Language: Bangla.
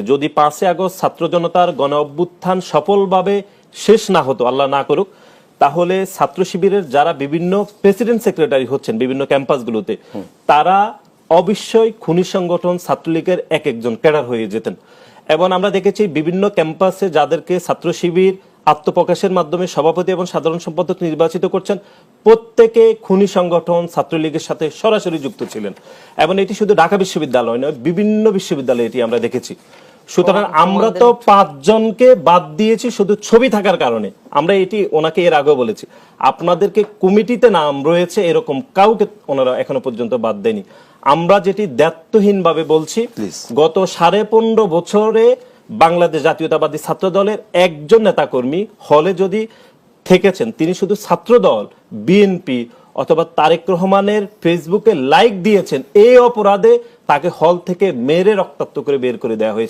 যদি 5 আগস্ট ছাত্র জনতার গণ অভ্যুত্থান সফলভাবে শেষ না হতো, আল্লাহ না করুক, তাহলে ছাত্র শিবিরের যারা বিভিন্ন প্রেসিডেন্ট সেক্রেটারি হচ্ছেন বিভিন্ন ক্যাম্পাসগুলোতে, তারা অবশ্যই খুনি সংগঠন ছাত্রলীগের এক একজন ক্যাডার হয়ে যেতেন। এবং আমরা দেখেছি বিভিন্ন ক্যাম্পাসে যাদেরকে ছাত্র শিবির আত্মপ্রকাশের মাধ্যমে সভাপতি এবং সাধারণ সম্পাদক নির্বাচিত করছেন, প্রত্যেকে খুনি সংগঠন ছাত্রলীগের সাথে সরাসরি যুক্ত ছিলেন। এবং এটি শুধু ঢাকা বিশ্ববিদ্যালয় নয়, বিভিন্ন বিশ্ববিদ্যালয়ে এটি আমরা দেখেছি। সুতরাং আমরা তো 5 জনকে বাদ দিয়েছি শুধু ছবি থাকার কারণে। আমরা এটি ওনাকে এর আগেও বলেছি, আপনাদেরকে কমিটিতে নাম রয়েছে এরকম কাউকে ওনারা এখনো পর্যন্ত বাদ দেয়নি। আমরা যেটি দায়িত্বহীনভাবে বলছি, গত 15.5 বছরে বাংলাদেশ জাতীয়তাবাদী ছাত্র দলের একজন নেতাকর্মী হলে যদি থেকেছেন, তিনি শুধু ছাত্র দল, বিএনপি অথবা তারেক রহমানের ফেসবুকে লাইক দিয়েছেন, এই অপরাধে তাকে হল থেকে মেরে রক্তাক্ত করে বের করে দেওয়া হয়েছে।